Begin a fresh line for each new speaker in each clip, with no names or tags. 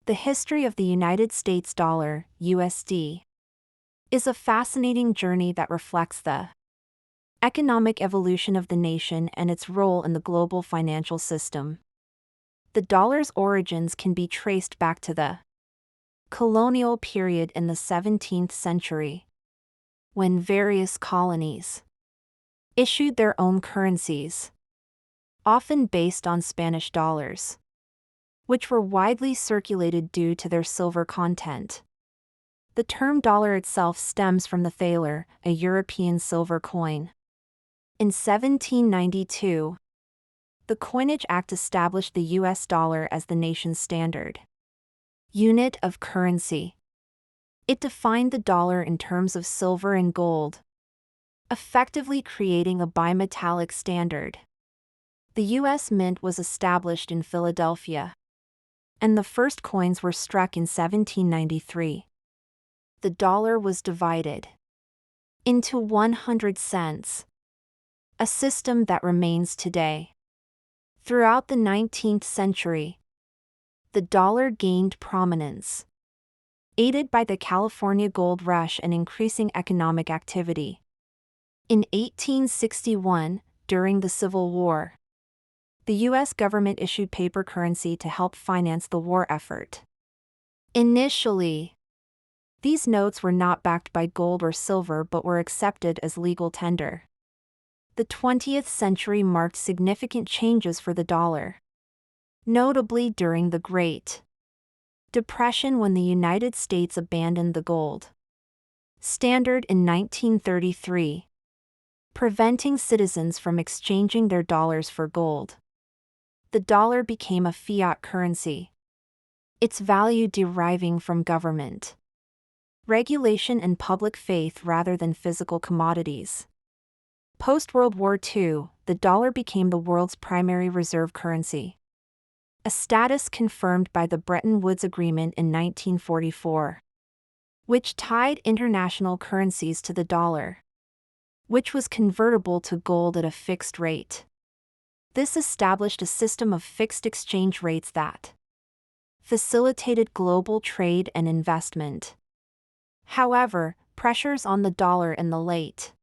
The history of the United States dollar, USD, is a fascinating journey that reflects the economic evolution of the nation and its role in the global financial system. The dollar's origins can be traced back to the colonial period in the 17th century, when various colonies issued their own currencies, often based on Spanish dollars, which were widely circulated due to their silver content. The term dollar itself stems from the thaler, a European silver coin. In 1792, the Coinage Act established the US dollar as the nation's standard unit of currency. It defined the dollar in terms of silver and gold, effectively creating a bimetallic standard. The US Mint was established in Philadelphia, and the first coins were struck in 1793. The dollar was divided into 100 cents, a system that remains today. Throughout the 19th century, the dollar gained prominence, aided by the California gold rush and increasing economic activity. In 1861, during the Civil War, the U.S. government issued paper currency to help finance the war effort. Initially, these notes were not backed by gold or silver but were accepted as legal tender. The 20th century marked significant changes for the dollar, notably during the Great Depression when the United States abandoned the gold standard in 1933, preventing citizens from exchanging their dollars for gold. The dollar became a fiat currency, its value deriving from government regulation and public faith rather than physical commodities. Post-World War II, the dollar became the world's primary reserve currency, a status confirmed by the Bretton Woods Agreement in 1944, which tied international currencies to the dollar, which was convertible to gold at a fixed rate. This established a system of fixed exchange rates that facilitated global trade and investment. However, pressures on the dollar in the late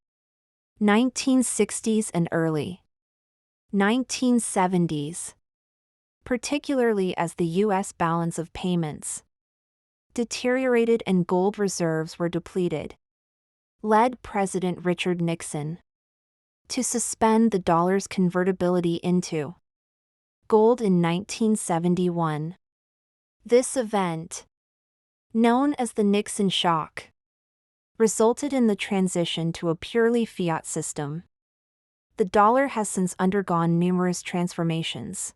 1960s and early 1970s, particularly as the U.S. balance of payments deteriorated and gold reserves were depleted, led President Richard Nixon to suspend the dollar's convertibility into gold in 1971. This event, known as the Nixon shock, resulted in the transition to a purely fiat system. The dollar has since undergone numerous transformations,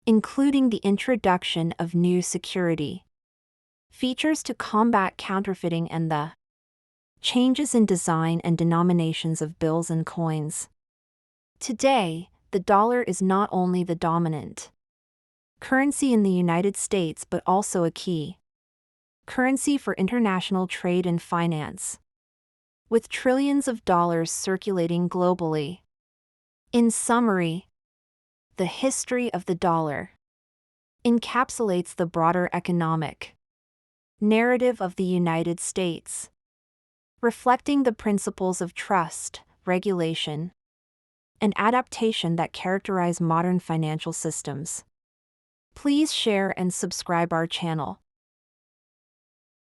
including the introduction of new security features to combat counterfeiting and the changes in design and denominations of bills and coins. Today, the dollar is not only the dominant currency in the United States but also a key currency for international trade and finance, with trillions of dollars circulating globally. In summary, the history of the dollar encapsulates the broader economic narrative of the United States, reflecting the principles of trust, regulation, and adaptation that characterize modern financial systems. Please share and subscribe our channel.